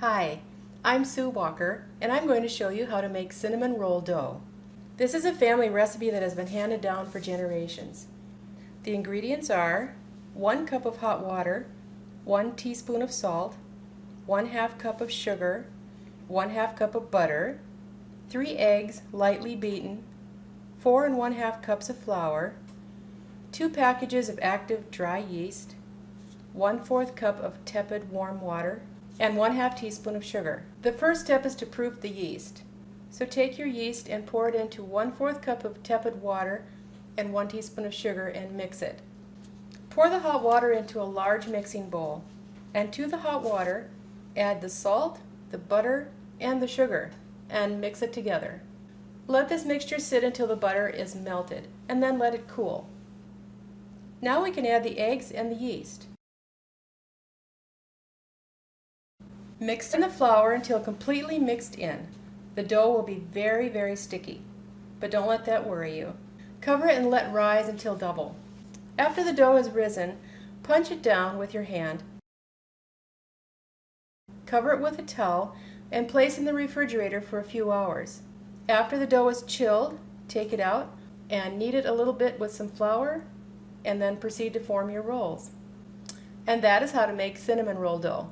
Hi, I'm Sue Walker, and I'm going to show you how to make cinnamon roll dough. This is a family recipe that has been handed down for generations. The ingredients are 1 cup of hot water, 1 teaspoon of salt, 1/2 cup of sugar, 1/2 cup of butter, 3 eggs lightly beaten, 4 1/2 cups of flour, 2 packages of active dry yeast, 1/4 cup of tepid warm water, and 1/2 teaspoon of sugar. The first step is to proof the yeast. So take your yeast and pour it into 1/4 cup of tepid water and 1 teaspoon of sugar and mix it. Pour the hot water into a large mixing bowl, and to the hot water add the salt, the butter, and the sugar, and mix it together. Let this mixture sit until the butter is melted, and then let it cool. Now we can add the eggs and the yeast. Mix in the flour until completely mixed in. The dough will be very sticky, but don't let that worry you. Cover it and let rise until double. After the dough has risen, punch it down with your hand. Cover it with a towel and place in the refrigerator for a few hours. After the dough is chilled, take it out and knead it a little bit with some flour, and then proceed to form your rolls. And that is how to make cinnamon roll dough.